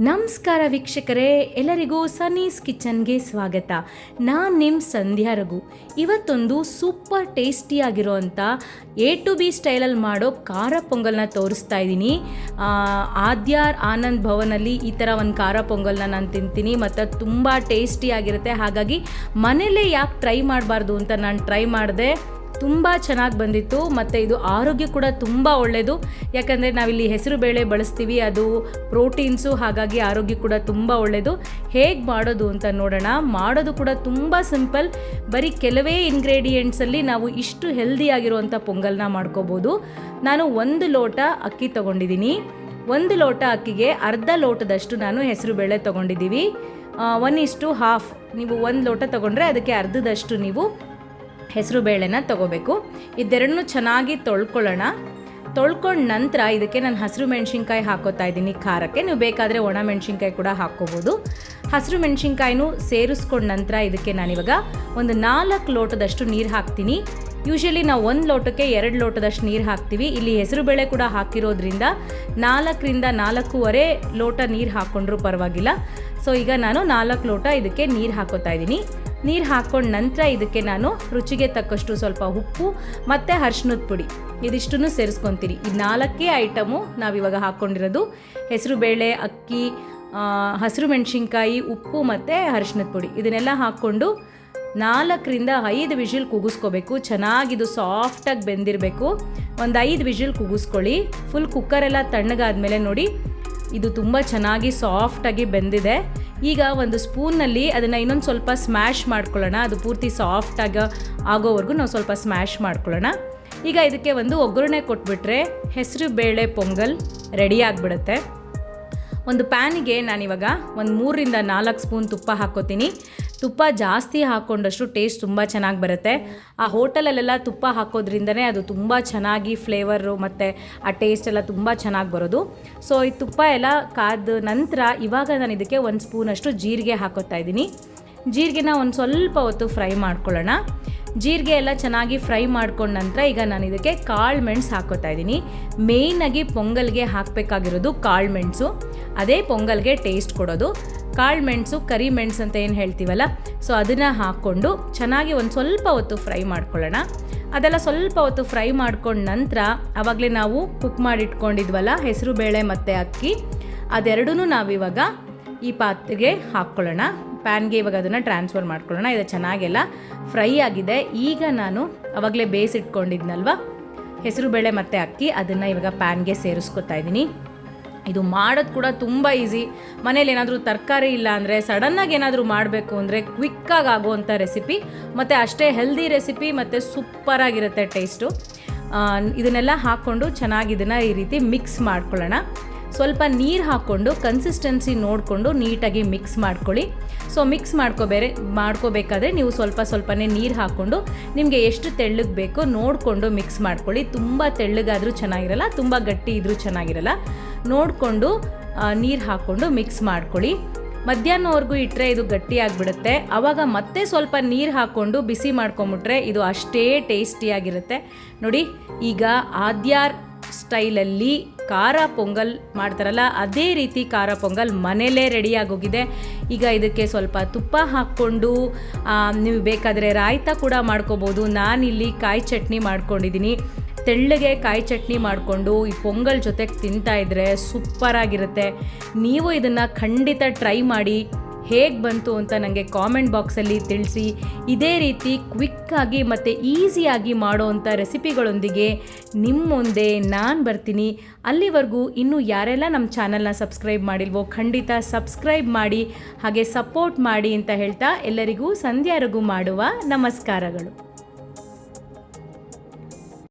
ನಮಸ್ಕಾರ ವೀಕ್ಷಕರೇ, ಎಲ್ಲರಿಗೂ ಸನ್ನೀಸ್ ಕಿಚನ್ಗೆ ಸ್ವಾಗತ. ನಾನು ನಿಮ್ಮ ಸಂಧ್ಯಾ ರಘು. ಇವತ್ತೊಂದು ಸೂಪರ್ ಟೇಸ್ಟಿಯಾಗಿರೋವಂಥ ಎ ಟು ಬಿ ಸ್ಟೈಲಲ್ಲಿ ಮಾಡೋ ಖಾರ ಪೊಂಗಲ್ನ ತೋರಿಸ್ತಾ ಇದ್ದೀನಿ. ಆದ್ಯಾರ್ ಆನಂದ್ ಭವನಲ್ಲಿ ಈ ಥರ ಒಂದು ಖಾರ ಪೊಂಗಲ್ನ ನಾನು ತಿಂತೀನಿ ಮತ್ತು ತುಂಬ ಟೇಸ್ಟಿಯಾಗಿರುತ್ತೆ. ಹಾಗಾಗಿ ಮನೇಲೇ ಯಾಕೆ ಟ್ರೈ ಮಾಡಬಾರ್ದು ಅಂತ ನಾನು ಟ್ರೈ ಮಾಡಿದೆ. ತುಂಬ ಚೆನ್ನಾಗಿ ಬಂದಿತ್ತು ಮತ್ತು ಇದು ಆರೋಗ್ಯ ಕೂಡ ತುಂಬ ಒಳ್ಳೆಯದು. ಯಾಕಂದರೆ ನಾವಿಲ್ಲಿ ಹೆಸರು ಬೇಳೆ ಬಳಸ್ತೀವಿ, ಅದು ಪ್ರೋಟೀನ್ಸು, ಹಾಗಾಗಿ ಆರೋಗ್ಯ ಕೂಡ ತುಂಬ ಒಳ್ಳೆಯದು. ಹೇಗೆ ಮಾಡೋದು ಅಂತ ನೋಡೋಣ. ಮಾಡೋದು ಕೂಡ ತುಂಬ ಸಿಂಪಲ್. ಬರೀ ಕೆಲವೇ ಇಂಗ್ರೀಡಿಯೆಂಟ್ಸಲ್ಲಿ ನಾವು ಇಷ್ಟು ಹೆಲ್ದಿಯಾಗಿರುವಂಥ ಪೊಂಗಲ್ನ ಮಾಡ್ಕೋಬೋದು. ನಾನು 1 ಲೋಟ ಅಕ್ಕಿ ತೊಗೊಂಡಿದ್ದೀನಿ. 1 ಲೋಟ ಅಕ್ಕಿಗೆ ಅರ್ಧ ಲೋಟದಷ್ಟು ನಾನು ಹೆಸರು ಬೇಳೆ ತೊಗೊಂಡಿದ್ದೀವಿ. 1:1/2. ನೀವು 1 ಲೋಟ ತೊಗೊಂಡ್ರೆ ಅದಕ್ಕೆ ಅರ್ಧದಷ್ಟು ನೀವು ಹೆಸರು ಬೇಳೆನ ತೊಗೋಬೇಕು. ಇದೆರಡನ್ನೂ ಚೆನ್ನಾಗಿ ತೊಳ್ಕೊಳ್ಳೋಣ. ತೊಳ್ಕೊಂಡ ನಂತರ ಇದಕ್ಕೆ ನಾನು ಹಸಿರು ಮೆಣಸಿನ್ಕಾಯಿ ಹಾಕೋತಾ ಇದ್ದೀನಿ ಖಾರಕ್ಕೆ. ನೀವು ಬೇಕಾದರೆ ಒಣ ಮೆಣಸಿನ್ಕಾಯಿ ಕೂಡ ಹಾಕ್ಕೋಬೋದು. ಹಸಿರು ಮೆಣಸಿನ್ಕಾಯಿನೂ ಸೇರಿಸ್ಕೊಂಡ ನಂತರ ಇದಕ್ಕೆ ನಾನಿವಾಗ ಒಂದು 4 ಲೋಟದಷ್ಟು ನೀರು ಹಾಕ್ತೀನಿ. ಯೂಶ್ವಲಿ ನಾವು 1 ಲೋಟಕ್ಕೆ 2 ಲೋಟದಷ್ಟು ನೀರು ಹಾಕ್ತೀವಿ. ಇಲ್ಲಿ ಹೆಸರು ಬೇಳೆ ಕೂಡ ಹಾಕಿರೋದ್ರಿಂದ 4ರಿಂದ 4.25 ಲೋಟ ನೀರು ಹಾಕ್ಕೊಂಡ್ರೂ ಪರವಾಗಿಲ್ಲ. ಸೊ ಈಗ ನಾನು 4 ಲೋಟ ಇದಕ್ಕೆ ನೀರು ಹಾಕೋತಾ ಇದ್ದೀನಿ. ನೀರು ಹಾಕ್ಕೊಂಡ ನಂತರ ಇದಕ್ಕೆ ನಾನು ರುಚಿಗೆ ತಕ್ಕಷ್ಟು ಸ್ವಲ್ಪ ಉಪ್ಪು ಮತ್ತು ಅರಿಶಿನದ ಪುಡಿ ಇದಿಷ್ಟನ್ನು ಸೇರಿಸ್ಕೊತೀನಿ. ಈ 4 ಐಟಮು ನಾವಿವಾಗ ಹಾಕ್ಕೊಂಡಿರೋದು. ಹೆಸರು ಬೇಳೆ, ಅಕ್ಕಿ, ಹಸಿರು ಮೆಣಸಿನ್ಕಾಯಿ, ಉಪ್ಪು ಮತ್ತು ಅರಿಶಿನದ ಪುಡಿ ಇದನ್ನೆಲ್ಲ ಹಾಕ್ಕೊಂಡು 4ರಿಂದ 5 ವಿಷಿಲ್ ಕೂಗಿಸ್ಕೋಬೇಕು. ಚೆನ್ನಾಗಿದು ಸಾಫ್ಟಾಗಿ ಬೆಂದಿರಬೇಕು. ಒಂದು 5 ವಿಷಿಲ್ ಕೂಗಿಸ್ಕೊಳ್ಳಿ. ಫುಲ್ ಕುಕ್ಕರೆಲ್ಲ ತಣ್ಣಗಾದ್ಮೇಲೆ ನೋಡಿ ಇದು ತುಂಬ ಚೆನ್ನಾಗಿ ಸಾಫ್ಟಾಗಿ ಬೆಂದಿದೆ. ಈಗ ಒಂದು ಸ್ಪೂನ್ನಲ್ಲಿ ಅದನ್ನು ಇನ್ನೊಂದು ಸ್ವಲ್ಪ ಸ್ಮ್ಯಾಶ್ ಮಾಡ್ಕೊಳ್ಳೋಣ. ಅದು ಪೂರ್ತಿ ಸಾಫ್ಟಾಗಿ ಆಗೋವರೆಗೂ ನಾವು ಸ್ವಲ್ಪ ಸ್ಮ್ಯಾಶ್ ಮಾಡ್ಕೊಳ್ಳೋಣ. ಈಗ ಇದಕ್ಕೆ ಒಂದು ಒಗ್ಗರಣೆ ಕೊಟ್ಬಿಟ್ರೆ ಹೆಸರು ಬೇಳೆ ಪೊಂಗಲ್ ರೆಡಿ ಆಗಿಬಿಡುತ್ತೆ. ಒಂದು ಪ್ಯಾನಿಗೆ ನಾನಿವಾಗ ಒಂದು 3ರಿಂದ 4 ಸ್ಪೂನ್ ತುಪ್ಪ ಹಾಕ್ಕೋತೀನಿ. ತುಪ್ಪ ಜಾಸ್ತಿ ಹಾಕ್ಕೊಂಡಷ್ಟು ಟೇಸ್ಟ್ ತುಂಬ ಚೆನ್ನಾಗಿ ಬರುತ್ತೆ. ಆ ಹೋಟೆಲಲ್ಲೆಲ್ಲ ತುಪ್ಪ ಹಾಕೋದ್ರಿಂದನೇ ಅದು ತುಂಬ ಚೆನ್ನಾಗಿ ಫ್ಲೇವರು ಮತ್ತು ಆ ಟೇಸ್ಟ್ ಎಲ್ಲ ತುಂಬ ಚೆನ್ನಾಗಿ ಬರೋದು. ಸೊ ಈ ತುಪ್ಪ ಎಲ್ಲ ಕಾದ ನಂತರ ಇವಾಗ ನಾನು ಇದಕ್ಕೆ 1 ಸ್ಪೂನಷ್ಟು ಜೀರಿಗೆ ಹಾಕೋತಾ ಇದ್ದೀನಿ. ಜೀರಿಗೆನ ಒಂದು ಸ್ವಲ್ಪ ಹೊತ್ತು ಫ್ರೈ ಮಾಡ್ಕೊಳ್ಳೋಣ. ಜೀರಿಗೆ ಎಲ್ಲ ಚೆನ್ನಾಗಿ ಫ್ರೈ ಮಾಡ್ಕೊಂಡ ನಂತರ ಈಗ ನಾನು ಇದಕ್ಕೆ ಕಾಳು ಮೆಣಸು ಹಾಕೋತಾ ಇದ್ದೀನಿ. ಮೇಯ್ನಾಗಿ ಪೊಂಗಲ್ಗೆ ಹಾಕಬೇಕಾಗಿರೋದು ಕಾಳು ಮೆಣಸು. ಅದೇ ಪೊಂಗಲ್ಗೆ ಟೇಸ್ಟ್ ಕೊಡೋದು. ಕಾಳು ಮೆಣಸು, ಕರಿ ಮೆಣಸು ಅಂತ ಏನು ಹೇಳ್ತೀವಲ್ಲ, ಸೊ ಅದನ್ನು ಹಾಕ್ಕೊಂಡು ಚೆನ್ನಾಗಿ ಒಂದು ಸ್ವಲ್ಪ ಹೊತ್ತು ಫ್ರೈ ಮಾಡ್ಕೊಳ್ಳೋಣ. ಅದೆಲ್ಲ ಸ್ವಲ್ಪ ಹೊತ್ತು ಫ್ರೈ ಮಾಡ್ಕೊಂಡ ನಂತರ ಆವಾಗಲೇ ನಾವು ಕುಕ್ ಮಾಡಿಟ್ಕೊಂಡಿದ್ವಲ್ಲ ಹೆಸರು ಬೇಳೆ ಮತ್ತು ಅಕ್ಕಿ, ಅದೆರಡೂ ನಾವಿವಾಗ ಈ ಪಾತ್ರೆಗೆ ಹಾಕ್ಕೊಳ್ಳೋಣ. ಪ್ಯಾನ್ಗೆ ಇವಾಗ ಅದನ್ನು ಟ್ರಾನ್ಸ್ಫರ್ ಮಾಡ್ಕೊಳ್ಳೋಣ. ಇದು ಚೆನ್ನಾಗೆಲ್ಲ ಫ್ರೈ ಆಗಿದೆ. ಈಗ ನಾನು ಆವಾಗಲೇ ಬೇಯಿಸಿಟ್ಕೊಂಡಿದ್ನಲ್ವ ಹೆಸರು ಬೇಳೆ ಮತ್ತು ಅಕ್ಕಿ, ಅದನ್ನು ಇವಾಗ ಪ್ಯಾನ್ಗೆ ಸೇರಿಸ್ಕೊತಾ ಇದ್ದೀನಿ. ಇದು ಮಾಡೋದು ಕೂಡ ತುಂಬ ಈಸಿ. ಮನೇಲಿ ಏನಾದರೂ ತರಕಾರಿ ಇಲ್ಲ ಅಂದರೆ, ಸಡನ್ನಾಗಿ ಏನಾದರೂ ಮಾಡಬೇಕು ಅಂದರೆ ಕ್ವಿಕ್ಕಾಗಿ ಆಗೋವಂಥ ರೆಸಿಪಿ ಮತ್ತು ಅಷ್ಟೇ ಹೆಲ್ದಿ ರೆಸಿಪಿ ಮತ್ತು ಸೂಪರಾಗಿರುತ್ತೆ ಟೇಸ್ಟು. ಇದನ್ನೆಲ್ಲ ಹಾಕ್ಕೊಂಡು ಚೆನ್ನಾಗಿ ಇದನ್ನು ಈ ರೀತಿ ಮಿಕ್ಸ್ ಮಾಡ್ಕೊಳ್ಳೋಣ. ಸ್ವಲ್ಪ ನೀರು ಹಾಕ್ಕೊಂಡು ಕನ್ಸಿಸ್ಟೆನ್ಸಿ ನೋಡಿಕೊಂಡು ನೀಟಾಗಿ ಮಿಕ್ಸ್ ಮಾಡ್ಕೊಳ್ಳಿ. ಸೊ ಮಿಕ್ಸ್ ಮಾಡ್ಕೋಬೇಕಾದ್ರೆ ನೀವು ಸ್ವಲ್ಪನೇ ನೀರು ಹಾಕ್ಕೊಂಡು ನಿಮಗೆ ಎಷ್ಟು ತೆಳ್ಳಗೆ ಬೇಕೋ ನೋಡಿಕೊಂಡು ಮಿಕ್ಸ್ ಮಾಡ್ಕೊಳ್ಳಿ. ತುಂಬ ತೆಳ್ಳಗಾದರೂ ಚೆನ್ನಾಗಿರಲ್ಲ, ತುಂಬ ಗಟ್ಟಿ ಇದ್ರೂ ಚೆನ್ನಾಗಿರಲ್ಲ. ನೋಡಿಕೊಂಡು ನೀರು ಹಾಕ್ಕೊಂಡು ಮಿಕ್ಸ್ ಮಾಡ್ಕೊಳ್ಳಿ. ಮಧ್ಯಾಹ್ನವರೆಗೂ ಇಟ್ಟರೆ ಇದು ಗಟ್ಟಿಯಾಗಿಬಿಡುತ್ತೆ. ಆವಾಗ ಮತ್ತೆ ಸ್ವಲ್ಪ ನೀರು ಹಾಕ್ಕೊಂಡು ಬಿಸಿ ಮಾಡ್ಕೊಂಬಿಟ್ರೆ ಇದು ಅಷ್ಟೇ ಟೇಸ್ಟಿಯಾಗಿರುತ್ತೆ. ನೋಡಿ, ಈಗ ಆದ್ಯಾರ್ ಸ್ಟೈಲಲ್ಲಿ ಖಾರ ಪೊಂಗಲ್ ಮಾಡ್ತಾರಲ್ಲ, ಅದೇ ರೀತಿ ಖಾರ ಪೊಂಗಲ್ ಮನೇಲೇ ರೆಡಿಯಾಗೋಗಿದೆ. ಈಗ ಇದಕ್ಕೆ ಸ್ವಲ್ಪ ತುಪ್ಪ ಹಾಕ್ಕೊಂಡು ನೀವು ಬೇಕಾದರೆ ರಾಯ್ತ ಕೂಡ ಮಾಡ್ಕೋಬೋದು. ನಾನಿಲ್ಲಿ ಕಾಯಿ ಚಟ್ನಿ ಮಾಡ್ಕೊಂಡಿದ್ದೀನಿ. ತೆಳ್ಳಗೆ ಕಾಯಿ ಚಟ್ನಿ ಮಾಡಿಕೊಂಡು ಈ ಪೊಂಗಲ್ ಜೊತೆಗೆ ತಿಂತಾಯಿದ್ರೆ ಸೂಪರಾಗಿರುತ್ತೆ. ನೀವು ಇದನ್ನು ಖಂಡಿತ ಟ್ರೈ ಮಾಡಿ. ಹೇಗೆ ಬಂತು ಅಂತ ನನಗೆ ಕಾಮೆಂಟ್ ಬಾಕ್ಸಲ್ಲಿ ತಿಳಿಸಿ. ಇದೇ ರೀತಿ ಕ್ವಿಕ್ಕಾಗಿ ಮತ್ತು ಈಸಿಯಾಗಿ ಮಾಡೋವಂಥ ರೆಸಿಪಿಗಳೊಂದಿಗೆ ನಿಮ್ಮ ಮುಂದೆ ನಾನು ಬರ್ತೀನಿ. ಅಲ್ಲಿವರೆಗೂ ಇನ್ನೂ ಯಾರೆಲ್ಲ ನಮ್ಮ ಚಾನಲ್ನ ಸಬ್ಸ್ಕ್ರೈಬ್ ಮಾಡಿಲ್ವೋ ಖಂಡಿತ ಸಬ್ಸ್ಕ್ರೈಬ್ ಮಾಡಿ, ಹಾಗೆ ಸಪೋರ್ಟ್ ಮಾಡಿ ಅಂತ ಹೇಳ್ತಾ ಎಲ್ಲರಿಗೂ ಸಂಧ್ಯಾ ರಘು ಮಾಡುವ ನಮಸ್ಕಾರಗಳು.